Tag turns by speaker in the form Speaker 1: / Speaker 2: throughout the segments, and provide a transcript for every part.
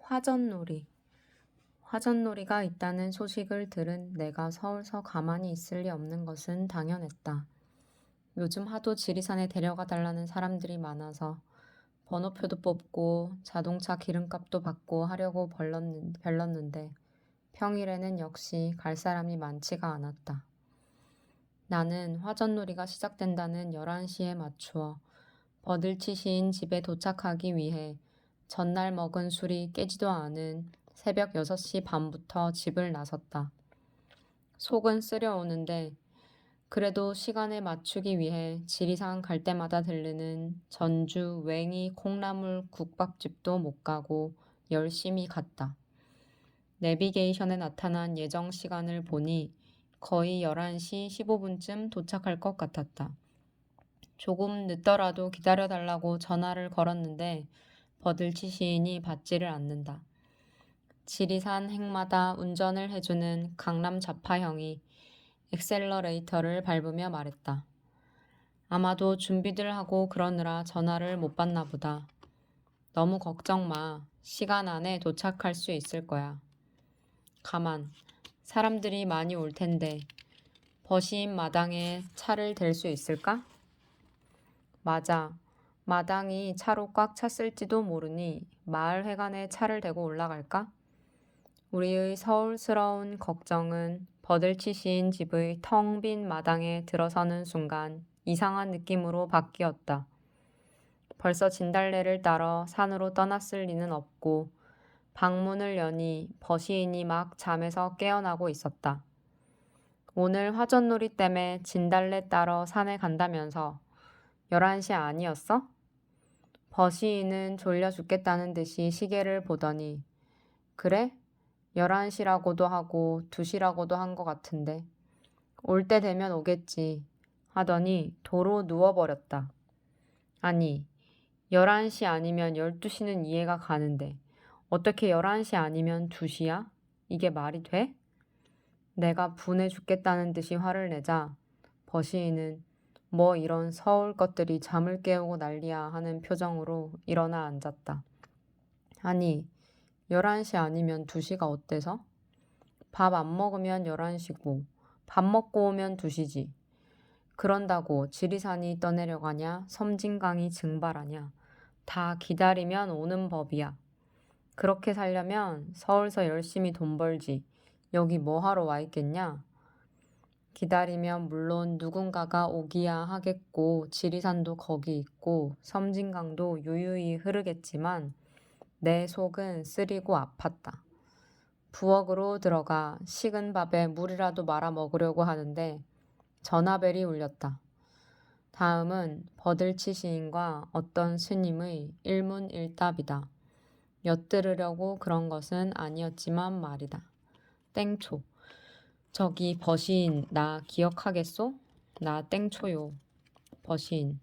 Speaker 1: 화전놀이. 화전놀이가 있다는 소식을 들은 내가 서울서 가만히 있을 리 없는 것은 당연했다. 요즘 하도 지리산에 데려가 달라는 사람들이 많아서 번호표도 뽑고 자동차 기름값도 받고 하려고 별렀는데 평일에는 역시 갈 사람이 많지가 않았다. 나는 화전놀이가 시작된다는 11시에 맞추어 버들치 시인 집에 도착하기 위해 전날 먹은 술이 깨지도 않은 새벽 6시 반부터 집을 나섰다. 속은 쓰려오는데 그래도 시간에 맞추기 위해 지리산 갈 때마다 들르는 전주 웽이 콩나물 국밥집도 못 가고 열심히 갔다. 내비게이션에 나타난 예정 시간을 보니 거의 11시 15분쯤 도착할 것 같았다. 조금 늦더라도 기다려달라고 전화를 걸었는데 버들치 시인이 받지를 않는다. 지리산 행마다 운전을 해주는 강남 자파형이 엑셀러레이터를 밟으며 말했다. 아마도 준비들 하고 그러느라 전화를 못 받나 보다. 너무 걱정 마. 시간 안에 도착할 수 있을 거야. 가만. 사람들이 많이 올 텐데 버시인 마당에 차를 댈 수 있을까? 맞아. 마당이 차로 꽉 찼을지도 모르니 마을회관에 차를 대고 올라갈까? 우리의 서울스러운 걱정은 버들치 시인 집의 텅 빈 마당에 들어서는 순간 이상한 느낌으로 바뀌었다. 벌써 진달래를 따러 산으로 떠났을 리는 없고 방문을 여니 버시인이 막 잠에서 깨어나고 있었다. 오늘 화전놀이 때문에 진달래 따러 산에 간다면서 11시 아니었어? 버시인은 졸려 죽겠다는 듯이 시계를 보더니 그래? 11시라고도 하고 2시라고도 한 것 같은데 올 때 되면 오겠지 하더니 도로 누워버렸다. 아니 11시 아니면 12시는 이해가 가는데 어떻게 11시 아니면 2시야? 이게 말이 돼? 내가 분해 죽겠다는 듯이 화를 내자 버시인은 뭐 이런 서울 것들이 잠을 깨우고 난리야 하는 표정으로 일어나 앉았다. 아니 11시 아니면 2시가 어때서? 밥 안 먹으면 11시고 밥 먹고 오면 2시지. 그런다고 지리산이 떠내려가냐 섬진강이 증발하냐 다 기다리면 오는 법이야. 그렇게 살려면 서울서 열심히 돈 벌지. 여기 뭐하러 와 있겠냐? 기다리면 물론 누군가가 오기야 하겠고 지리산도 거기 있고 섬진강도 유유히 흐르겠지만 내 속은 쓰리고 아팠다. 부엌으로 들어가 식은 밥에 물이라도 말아 먹으려고 하는데 전화벨이 울렸다. 다음은 버들치 시인과 어떤 스님의 일문일답이다. 엿들으려고 그런 것은 아니었지만 말이다. 땡초. 저기 버시인 나 기억하겠소? 나 땡초요. 버시인.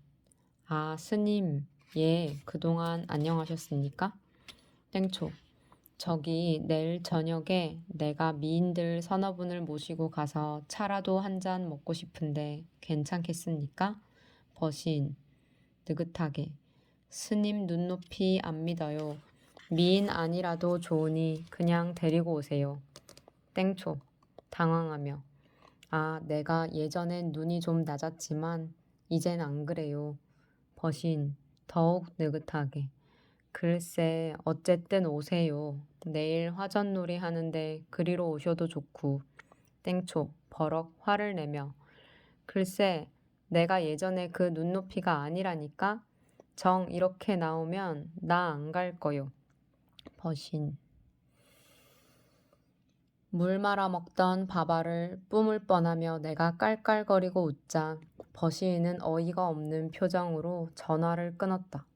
Speaker 1: 아 스님. 예 그동안 안녕하셨습니까? 땡초. 저기 내일 저녁에 내가 미인들 서너 분을 모시고 가서 차라도 한 잔 먹고 싶은데 괜찮겠습니까? 버시인. 느긋하게. 스님 눈높이 안 믿어요. 미인 아니라도 좋으니 그냥 데리고 오세요. 땡초. 당황하며. 아, 내가 예전엔 눈이 좀 낮았지만 이젠 안 그래요. 버시인. 더욱 느긋하게. 글쎄, 어쨌든 오세요. 내일 화전놀이 하는데 그리로 오셔도 좋고. 땡초. 버럭 화를 내며. 글쎄, 내가 예전에 그 눈높이가 아니라니까? 정 이렇게 나오면 나 안 갈 거요. 버신. 물 말아 먹던 밥알을 뿜을 뻔하며 내가 깔깔거리고 웃자 버시인은 어이가 없는 표정으로 전화를 끊었다.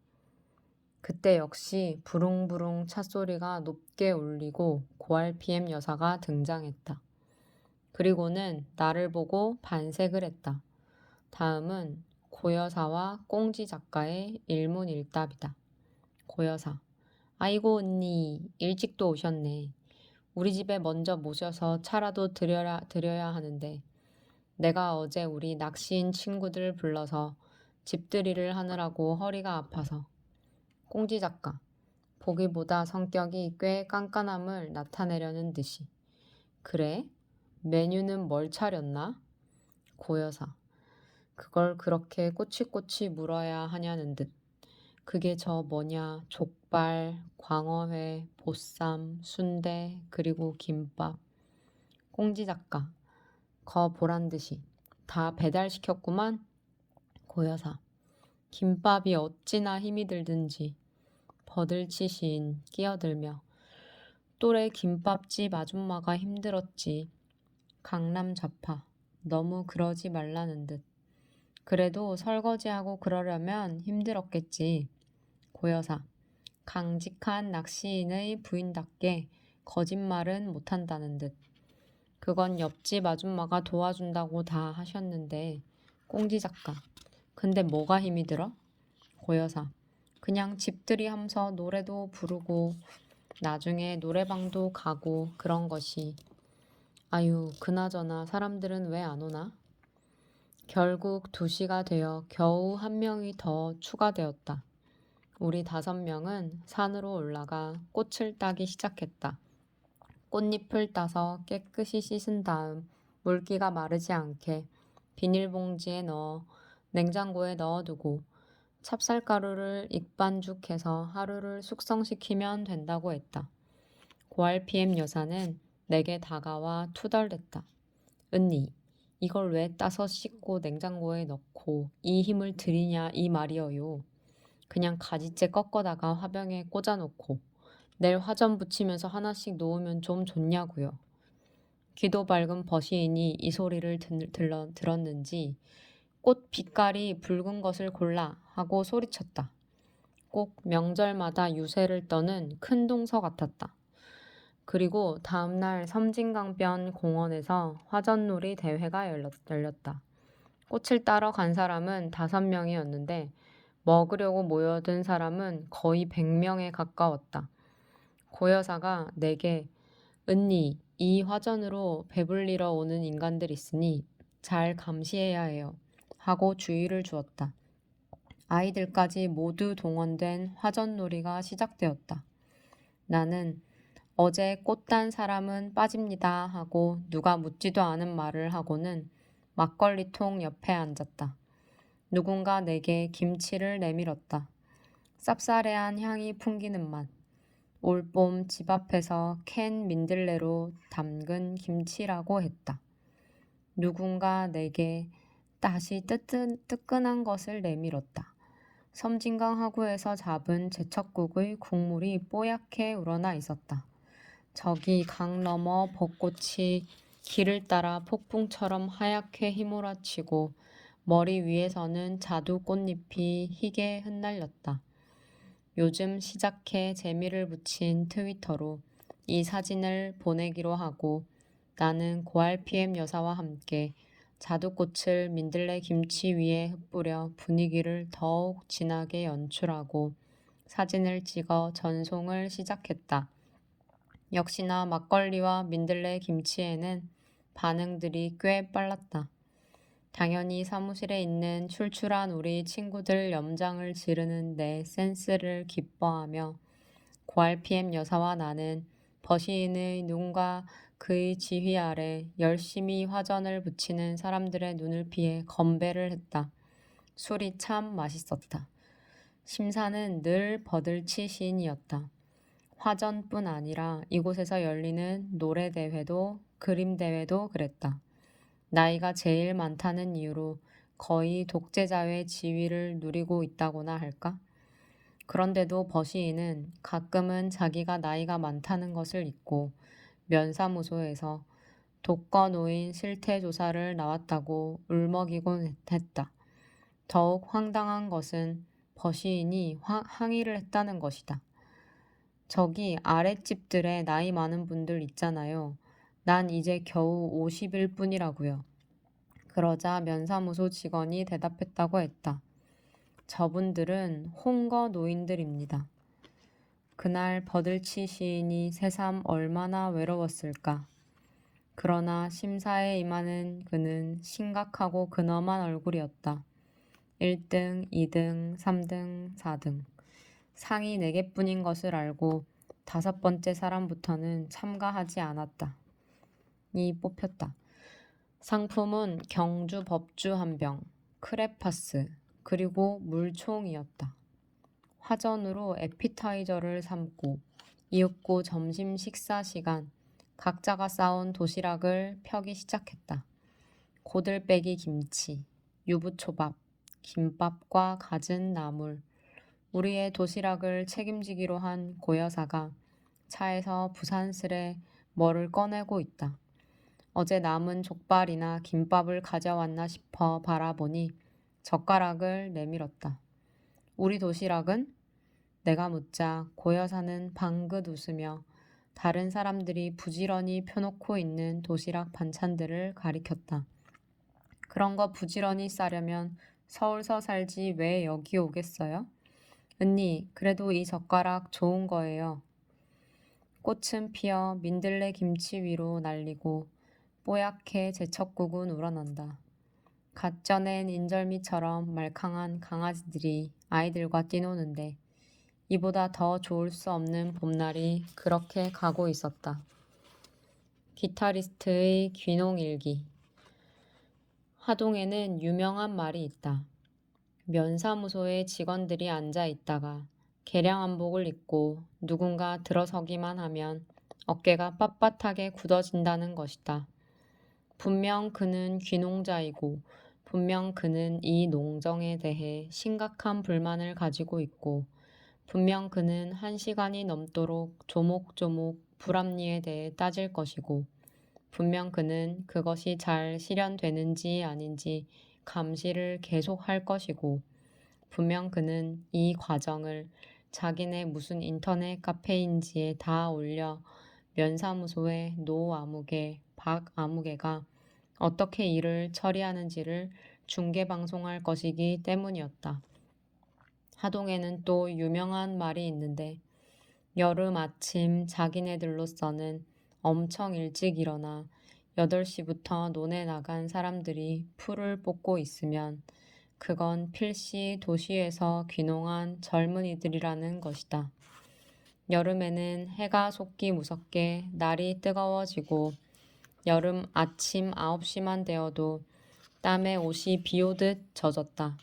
Speaker 1: 그때 역시 부릉부릉 찻소리가 높게 울리고 고RPM 여사가 등장했다. 그리고는 나를 보고 반색을 했다. 다음은 고여사와 꽁지 작가의 일문일답이다. 고여사. 아이고 언니 일찍도 오셨네. 우리 집에 먼저 모셔서 차라도 드려야 하는데 내가 어제 우리 낚시인 친구들 불러서 집들이를 하느라고 허리가 아파서. 꽁지 작가. 보기보다 성격이 꽤 깐깐함을 나타내려는 듯이. 그래? 메뉴는 뭘 차렸나? 고여사. 그걸 그렇게 꼬치꼬치 물어야 하냐는 듯. 그게 저 뭐냐, 족발, 광어회, 보쌈, 순대, 그리고 김밥. 꽁지 작가. 거 보란 듯이. 다 배달시켰구만. 고여사. 김밥이 어찌나 힘이 들든지. 버들치 시인 끼어들며. 또래 김밥집 아줌마가 힘들었지. 강남 좌파. 너무 그러지 말라는 듯. 그래도 설거지하고 그러려면 힘들었겠지. 고여사. 강직한 낚시인의 부인답게 거짓말은 못한다는 듯. 그건 옆집 아줌마가 도와준다고 다 하셨는데. 꽁지 작가. 근데 뭐가 힘이 들어? 고여사. 그냥 집들이 하면서 노래도 부르고 나중에 노래방도 가고 그런 것이. 아유, 그나저나 사람들은 왜 안 오나? 결국 2시가 되어 겨우 1명이 더 추가되었다. 우리 5명은 산으로 올라가 꽃을 따기 시작했다. 꽃잎을 따서 깨끗이 씻은 다음 물기가 마르지 않게 비닐봉지에 넣어 냉장고에 넣어두고 찹쌀가루를 익반죽해서 하루를 숙성시키면 된다고 했다. 고RPM 여사는 내게 다가와 투덜댔다. 은니, 이걸 왜 따서 씻고 냉장고에 넣고 이 힘을 들이냐 이 말이어요. 그냥 가지째 꺾어다가 화병에 꽂아놓고 내일 화전 붙이면서 하나씩 놓으면 좀 좋냐고요. 귀도 밝은 버시인이 이 소리를 들었는지 꽃 빛깔이 붉은 것을 골라 하고 소리쳤다. 꼭 명절마다 유세를 떠는 큰 동서 같았다. 그리고 다음날 섬진강변 공원에서 화전놀이 대회가 열렸다. 꽃을 따러 간 사람은 5명이었는데 먹으려고 모여든 사람은 거의 100명에 가까웠다. 고여사가 내게 은니, 이 화전으로 배불리러 오는 인간들 있으니 잘 감시해야 해요. 하고 주의를 주었다. 아이들까지 모두 동원된 화전놀이가 시작되었다. 나는 어제 꽃 단 사람은 빠집니다 하고 누가 묻지도 않은 말을 하고는 막걸리통 옆에 앉았다. 누군가 내게 김치를 내밀었다. 쌉싸래한 향이 풍기는 맛. 올봄 집 앞에서 캔 민들레로 담근 김치라고 했다. 누군가 내게 다시 뜨끈한 것을 내밀었다. 섬진강 하구에서 잡은 제첩국의 국물이 뽀얗게 우러나 있었다. 저기 강 너머 벚꽃이 길을 따라 폭풍처럼 하얗게 휘몰아치고 머리 위에서는 자두 꽃잎이 희게 흩날렸다. 요즘 시작해 재미를 붙인 트위터로 이 사진을 보내기로 하고 나는 고RPM 여사와 함께 자두꽃을 민들레 김치 위에 흩뿌려 분위기를 더욱 진하게 연출하고 사진을 찍어 전송을 시작했다. 역시나 막걸리와 민들레 김치에는 반응들이 꽤 빨랐다. 당연히 사무실에 있는 출출한 우리 친구들 염장을 지르는 내 센스를 기뻐하며 고RPM 여사와 나는 버시인의 눈과 그의 지휘 아래 열심히 화전을 붙이는 사람들의 눈을 피해 건배를 했다. 술이 참 맛있었다. 심사는 늘 버들치 시인이었다. 화전뿐 아니라 이곳에서 열리는 노래대회도 그림대회도 그랬다. 나이가 제일 많다는 이유로 거의 독재자의 지위를 누리고 있다고나 할까? 그런데도 버시인은 가끔은 자기가 나이가 많다는 것을 잊고 면사무소에서 독거노인 실태조사를 나왔다고 울먹이곤 했다. 더욱 황당한 것은 버시인이 항의를 했다는 것이다. 저기 아랫집들에 나이 많은 분들 있잖아요. 난 이제 겨우 50일 뿐이라고요. 그러자 면사무소 직원이 대답했다고 했다. 저분들은 홍거 노인들입니다. 그날 버들치 시인이 새삼 얼마나 외로웠을까. 그러나 심사에 임하는 그는 심각하고 근엄한 얼굴이었다. 1등, 2등, 3등, 4등. 상이 4개뿐인 것을 알고 5번째 사람부터는 참가하지 않았다. 이 뽑혔다. 상품은 경주 법주 한 병, 크레파스, 그리고 물총이었다. 화전으로 에피타이저를 삶고 이윽고 점심 식사 시간 각자가 싸온 도시락을 펴기 시작했다. 고들빼기 김치, 유부초밥, 김밥과 갖은 나물. 우리의 도시락을 책임지기로 한 고여사가 차에서 부산스레 뭐를 꺼내고 있다. 어제 남은 족발이나 김밥을 가져왔나 싶어 바라보니 젓가락을 내밀었다. 우리 도시락은? 내가 묻자 고여사는 방긋 웃으며 다른 사람들이 부지런히 펴놓고 있는 도시락 반찬들을 가리켰다. 그런 거 부지런히 싸려면 서울서 살지 왜 여기 오겠어요? 언니, 그래도 이 젓가락 좋은 거예요. 꽃은 피어 민들레 김치 위로 날리고 뽀얗게 제첩국은 우러난다. 갓 쪄낸 인절미처럼 말캉한 강아지들이 아이들과 뛰노는데 이보다 더 좋을 수 없는 봄날이 그렇게 가고 있었다. 기타리스트의 귀농일기. 하동에는 유명한 말이 있다. 면사무소에 직원들이 앉아 있다가 개량 한복을 입고 누군가 들어서기만 하면 어깨가 빳빳하게 굳어진다는 것이다. 분명 그는 귀농자이고 분명 그는 이 농정에 대해 심각한 불만을 가지고 있고 분명 그는 1시간이 넘도록 조목조목 불합리에 대해 따질 것이고 분명 그는 그것이 잘 실현되는지 아닌지 감시를 계속할 것이고 분명 그는 이 과정을 자기네 무슨 인터넷 카페인지에 다 올려 면사무소의 노 아무개, 박 아무개가 어떻게 일을 처리하는지를 중계방송할 것이기 때문이었다. 하동에는 또 유명한 말이 있는데 여름 아침 자기네들로서는 엄청 일찍 일어나 8시부터 논에 나간 사람들이 풀을 뽑고 있으면 그건 필시 도시에서 귀농한 젊은이들이라는 것이다. 여름에는 해가 속기 무섭게 날이 뜨거워지고 여름 아침 9시만 되어도 땀에 옷이 비오듯 젖었다.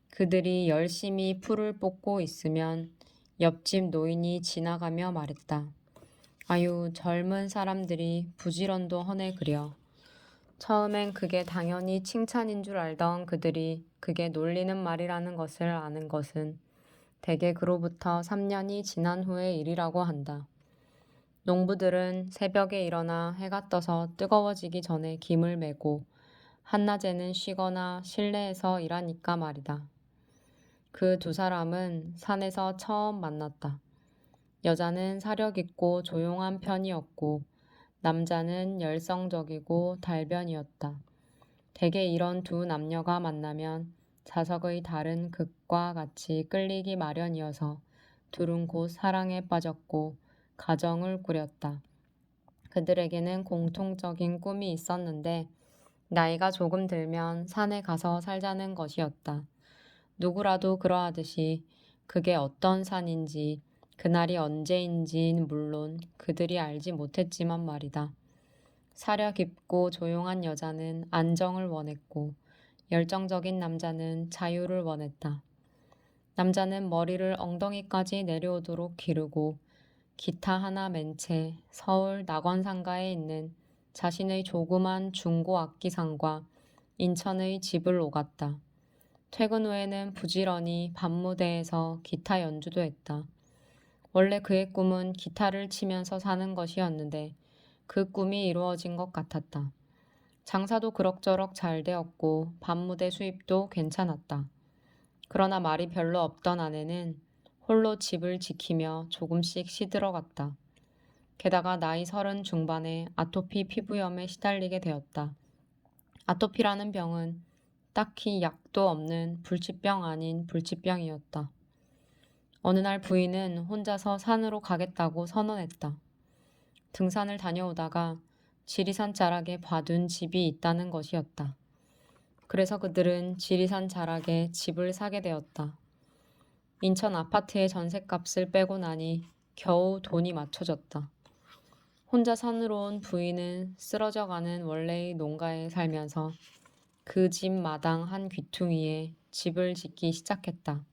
Speaker 1: 그들이 열심히 풀을 뽑고 있으면 옆집 노인이 지나가며 말했다. 아유, 젊은 사람들이 부지런도 허네 그려. 처음엔 그게 당연히 칭찬인 줄 알던 그들이 그게 놀리는 말이라는 것을 아는 것은 대개 그로부터 3년이 지난 후의 일이라고 한다. 농부들은 새벽에 일어나 해가 떠서 뜨거워지기 전에 김을 메고 한낮에는 쉬거나 실내에서 일하니까 말이다. 그 2사람은 산에서 처음 만났다. 여자는 사력 있고 조용한 편이었고 남자는 열성적이고 달변이었다. 대개 이런 두 남녀가 만나면 자석의 다른 극과 같이 끌리기 마련이어서 둘은 곧 사랑에 빠졌고 가정을 꾸렸다. 그들에게는 공통적인 꿈이 있었는데 나이가 조금 들면 산에 가서 살자는 것이었다. 누구라도 그러하듯이 그게 어떤 산인지 그날이 언제인지는 물론 그들이 알지 못했지만 말이다. 사려 깊고 조용한 여자는 안정을 원했고 열정적인 남자는 자유를 원했다. 남자는 머리를 엉덩이까지 내려오도록 기르고 기타 하나 맨 채 서울 낙원상가에 있는 자신의 조그만 중고 악기상과 인천의 집을 오갔다. 퇴근 후에는 부지런히 밤무대에서 기타 연주도 했다. 원래 그의 꿈은 기타를 치면서 사는 것이었는데 그 꿈이 이루어진 것 같았다. 장사도 그럭저럭 잘 되었고 밤무대 수입도 괜찮았다. 그러나 말이 별로 없던 아내는 홀로 집을 지키며 조금씩 시들어갔다. 게다가 나이 30 중반에 아토피 피부염에 시달리게 되었다. 아토피라는 병은 딱히 약도 없는 불치병 아닌 불치병이었다. 어느 날 부인은 혼자서 산으로 가겠다고 선언했다. 등산을 다녀오다가 지리산 자락에 봐둔 집이 있다는 것이었다. 그래서 그들은 지리산 자락에 집을 사게 되었다. 인천 아파트의 전셋값을 빼고 나니 겨우 돈이 맞춰졌다. 혼자 산으로 온 부인은 쓰러져가는 원래의 농가에 살면서 그 집 마당 한 귀퉁이에 집을 짓기 시작했다.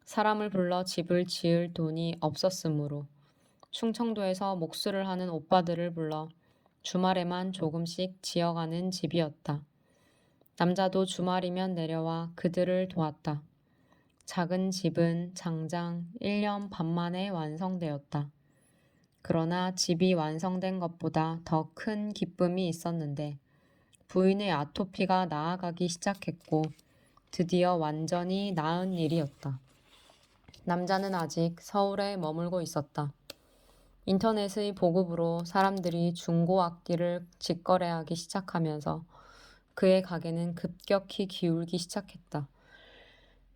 Speaker 1: 사람을 불러 집을 지을 돈이 없었으므로 충청도에서 목수를 하는 오빠들을 불러 주말에만 조금씩 지어가는 집이었다. 남자도 주말이면 내려와 그들을 도왔다. 작은 집은 장장 1년 반 만에 완성되었다. 그러나 집이 완성된 것보다 더 큰 기쁨이 있었는데 부인의 아토피가 나아가기 시작했고 드디어 완전히 나은 일이었다. 남자는 아직 서울에 머물고 있었다. 인터넷의 보급으로 사람들이 중고 악기를 직거래하기 시작하면서 그의 가게는 급격히 기울기 시작했다.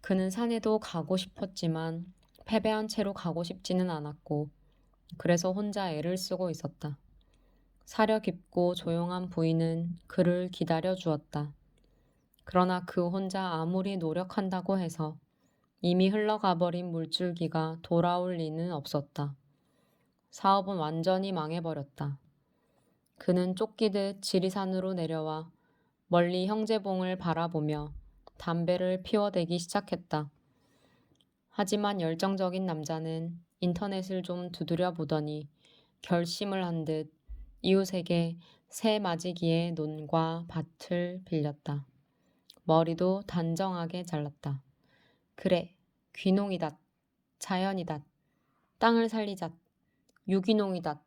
Speaker 1: 그는 산에도 가고 싶었지만 패배한 채로 가고 싶지는 않았고 그래서 혼자 애를 쓰고 있었다. 사려 깊고 조용한 부인은 그를 기다려 주었다. 그러나 그 혼자 아무리 노력한다고 해서 이미 흘러가버린 물줄기가 돌아올 리는 없었다. 사업은 완전히 망해버렸다. 그는 쫓기듯 지리산으로 내려와 멀리 형제봉을 바라보며 담배를 피워대기 시작했다. 하지만 열정적인 남자는 인터넷을 좀 두드려 보더니 결심을 한 듯 이웃에게 새 맞이기에 논과 밭을 빌렸다. 머리도 단정하게 잘랐다. 그래, 귀농이다. 자연이다. 땅을 살리자. 유기농이다.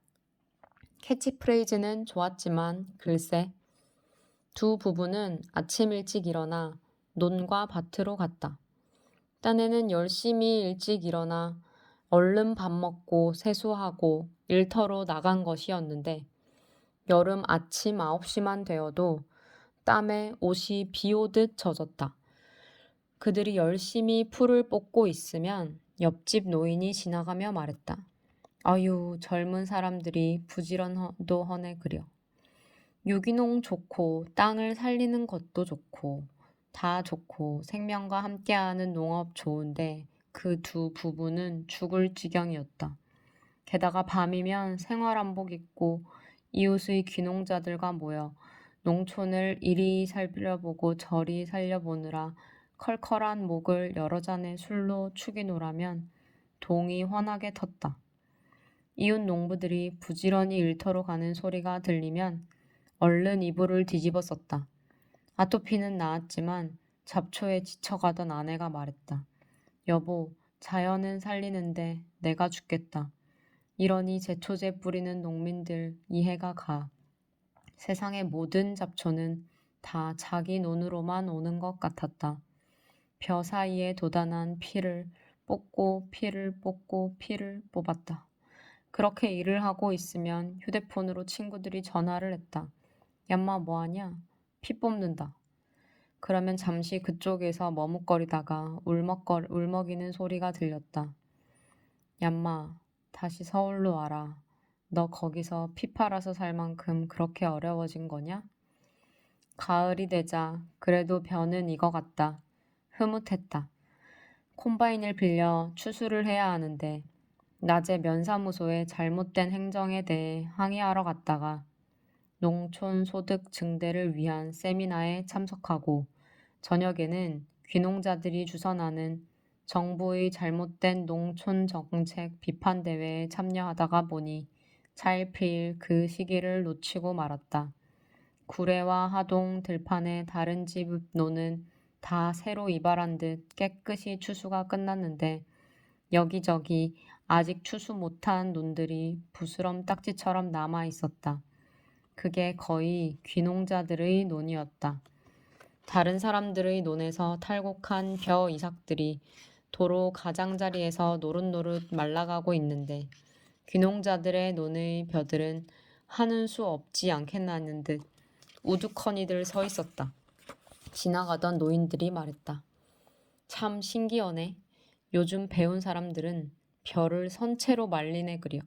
Speaker 1: 캐치프레이즈는 좋았지만 글쎄 두 부부는 아침 일찍 일어나 논과 밭으로 갔다. 딴에는 열심히 일찍 일어나 얼른 밥 먹고 세수하고 일터로 나간 것이었는데 여름 아침 9시만 되어도 땀에 옷이 비 오듯 젖었다. 그들이 열심히 풀을 뽑고 있으면 옆집 노인이 지나가며 말했다. 아유, 젊은 사람들이 부지런도 허네 그려. 유기농 좋고 땅을 살리는 것도 좋고 다 좋고 생명과 함께하는 농업 좋은데 그 두 부부는 죽을 지경이었다. 게다가 밤이면 생활한복 입고 이웃의 귀농자들과 모여 농촌을 이리 살펴보고 저리 살려보느라 컬컬한 목을 여러 잔의 술로 축이노라면 동이 환하게 텄다. 이웃 농부들이 부지런히 일터로 가는 소리가 들리면 얼른 이불을 뒤집어 썼다. 아토피는 나았지만 잡초에 지쳐가던 아내가 말했다. 여보, 자연은 살리는데 내가 죽겠다. 이러니 제초제 뿌리는 농민들 이해가 가. 세상의 모든 잡초는 다 자기 논으로만 오는 것 같았다. 벼 사이에 돋아난 피를 뽑고 피를 뽑고 피를 뽑았다. 그렇게 일을 하고 있으면 휴대폰으로 친구들이 전화를 했다. 얌마 뭐하냐? 피 뽑는다. 그러면 잠시 그쪽에서 머뭇거리다가 울먹이는 소리가 들렸다. 얌마, 다시 서울로 와라. 너 거기서 피 팔아서 살 만큼 그렇게 어려워진 거냐? 가을이 되자 그래도 벼는 익어 갔다. 흐뭇했다. 콤바인을 빌려 추수를 해야 하는데 낮에 면사무소에 잘못된 행정에 대해 항의하러 갔다가 농촌 소득 증대를 위한 세미나에 참석하고 저녁에는 귀농자들이 주선하는 정부의 잘못된 농촌 정책 비판 대회에 참여하다가 보니 차일피일 그 시기를 놓치고 말았다. 구례와 하동, 들판의 다른 집 논은 다 새로 이발한 듯 깨끗이 추수가 끝났는데 여기저기 아직 추수 못한 논들이 부스럼 딱지처럼 남아 있었다. 그게 거의 귀농자들의 논이었다. 다른 사람들의 논에서 탈곡한 벼 이삭들이 도로 가장자리에서 노릇노릇 말라가고 있는데 귀농자들의 논의 벼들은 하는 수 없지 않겠나는 듯 우두커니들 서 있었다. 지나가던 노인들이 말했다. 참 신기하네. 요즘 배운 사람들은 벼를 선체로 말리네 그려.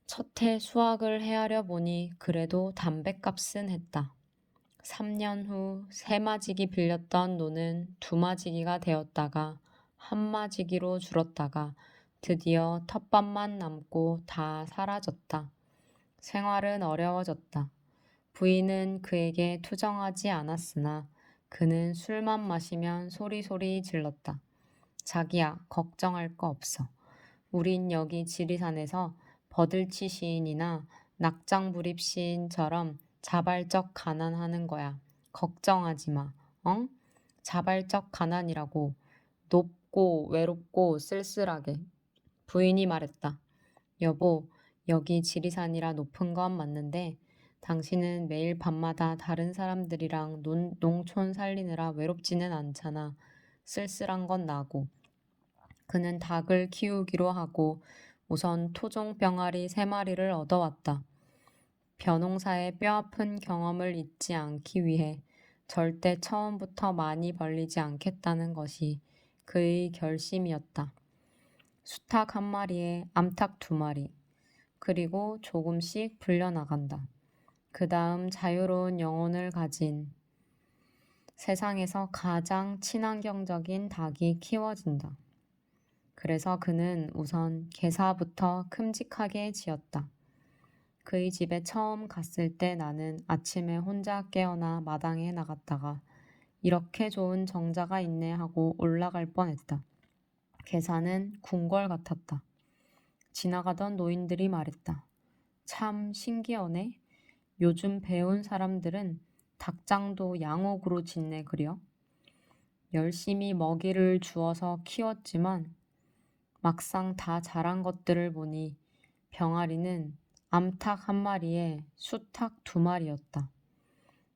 Speaker 1: 첫해 수확을 헤아려 보니 그래도 담뱃값은 했다. 3년 후 3마지기 빌렸던 논은 2마지기가 되었다가 한마지기로 줄었다가 드디어 텃밭만 남고 다 사라졌다. 생활은 어려워졌다. 부인은 그에게 투정하지 않았으나 그는 술만 마시면 소리소리 질렀다. 자기야, 걱정할 거 없어. 우린 여기 지리산에서 버들치 시인이나 낙장불입 시인처럼 자발적 가난하는 거야. 걱정하지 마. 엉? 자발적 가난이라고. 높고 외롭고 쓸쓸하게. 부인이 말했다. 여보, 여기 지리산이라 높은 건 맞는데 당신은 매일 밤마다 다른 사람들이랑 농촌 살리느라 외롭지는 않잖아. 쓸쓸한 건 나고. 그는 닭을 키우기로 하고 우선 토종 병아리 3마리를 얻어왔다. 벼농사의 뼈아픈 경험을 잊지 않기 위해 절대 처음부터 많이 벌리지 않겠다는 것이 그의 결심이었다. 수탉 1마리에 암탉 2마리, 그리고 조금씩 불려나간다. 그 다음 자유로운 영혼을 가진 세상에서 가장 친환경적인 닭이 키워진다. 그래서 그는 우선 개사부터 큼직하게 지었다. 그의 집에 처음 갔을 때 나는 아침에 혼자 깨어나 마당에 나갔다가 이렇게 좋은 정자가 있네 하고 올라갈 뻔했다. 개사는 궁궐 같았다. 지나가던 노인들이 말했다. 참 신기하네. 요즘 배운 사람들은 닭장도 양옥으로 짓네 그려. 열심히 먹이를 주어서 키웠지만 막상 다 자란 것들을 보니 병아리는 암탉 1마리에 수탉 2마리였다.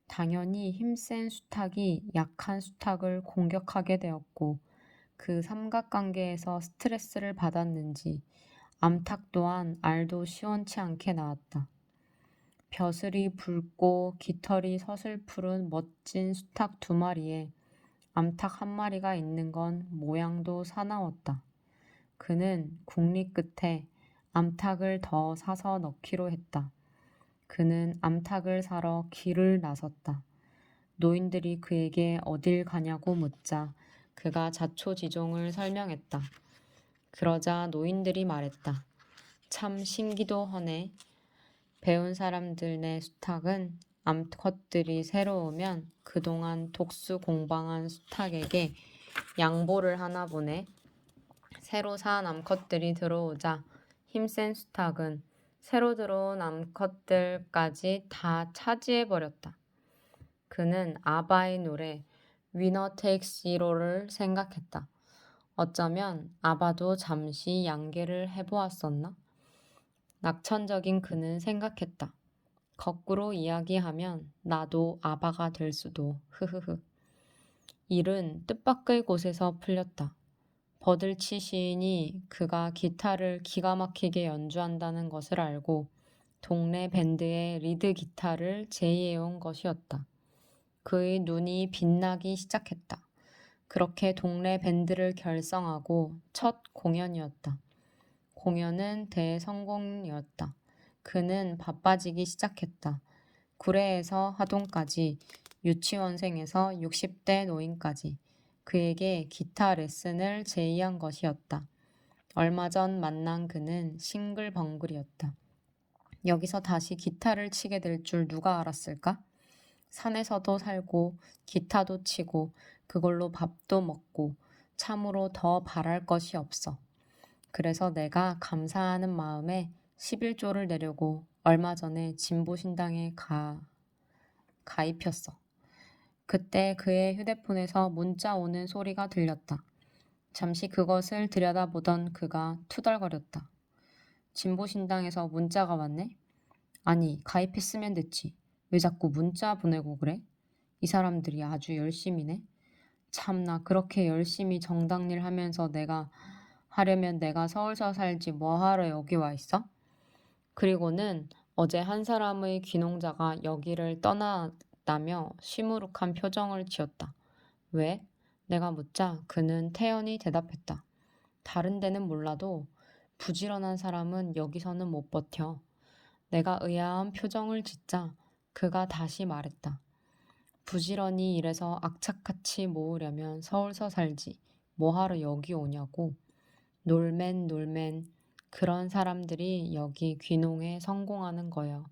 Speaker 1: 당연히 힘센 수탉이 약한 수탉을 공격하게 되었고 그 삼각관계에서 스트레스를 받았는지 암탉 또한 알도 시원치 않게 나왔다. 벼슬이 붉고 깃털이 서슬푸른 멋진 수탉 2마리에 암탉 1마리가 있는 건 모양도 사나웠다. 그는 국리 끝에 암탉을 더 사서 넣기로 했다. 그는 암탉을 사러 길을 나섰다. 노인들이 그에게 어딜 가냐고 묻자 그가 자초지종을 설명했다. 그러자 노인들이 말했다. 참 신기도 하네. 배운 사람들네 수탉은 암컷들이 새로우면 그동안 독수 공방한 수탉에게 양보를 하나 보네. 새로 산 암컷들이 들어오자 힘센 수탉은 새로 들어온 암컷들까지 다 차지해버렸다. 그는 아바의 노래 위너 테이크스 히로를 생각했다. 어쩌면 아바도 잠시 양계를 해보았었나? 낙천적인 그는 생각했다. 거꾸로 이야기하면 나도 아바가 될 수도. 흐흐흐. 일은 뜻밖의 곳에서 풀렸다. 버들치 시인이 그가 기타를 기가 막히게 연주한다는 것을 알고 동네 밴드의 리드 기타를 제의해온 것이었다. 그의 눈이 빛나기 시작했다. 그렇게 동네 밴드를 결성하고 첫 공연이었다. 공연은 대성공이었다. 그는 바빠지기 시작했다. 구례에서 하동까지, 유치원생에서 60대 노인까지 그에게 기타 레슨을 제의한 것이었다. 얼마 전 만난 그는 싱글벙글이었다. 여기서 다시 기타를 치게 될 줄 누가 알았을까? 산에서도 살고 기타도 치고 그걸로 밥도 먹고 참으로 더 바랄 것이 없어. 그래서 내가 감사하는 마음에 11조를 내려고 얼마 전에 진보신당에 가입했어. 그때 그의 휴대폰에서 문자 오는 소리가 들렸다. 잠시 그것을 들여다보던 그가 투덜거렸다. 진보신당에서 문자가 왔네? 아니, 가입했으면 됐지. 왜 자꾸 문자 보내고 그래? 이 사람들이 아주 열심히네. 참나 그렇게 열심히 정당일 하면서 하려면 내가 서울서 살지 뭐하러 여기 와 있어? 그리고는 어제 한 사람의 귀농자가 여기를 떠났다며 시무룩한 표정을 지었다. 왜? 내가 묻자 그는 태연히 대답했다. 다른 데는 몰라도 부지런한 사람은 여기서는 못 버텨. 내가 의아한 표정을 짓자 그가 다시 말했다. 부지런히 일해서 악착같이 모으려면 서울서 살지. 뭐하러 여기 오냐고. 놀맨, 놀맨. 그런 사람들이 여기 귀농에 성공하는 거요.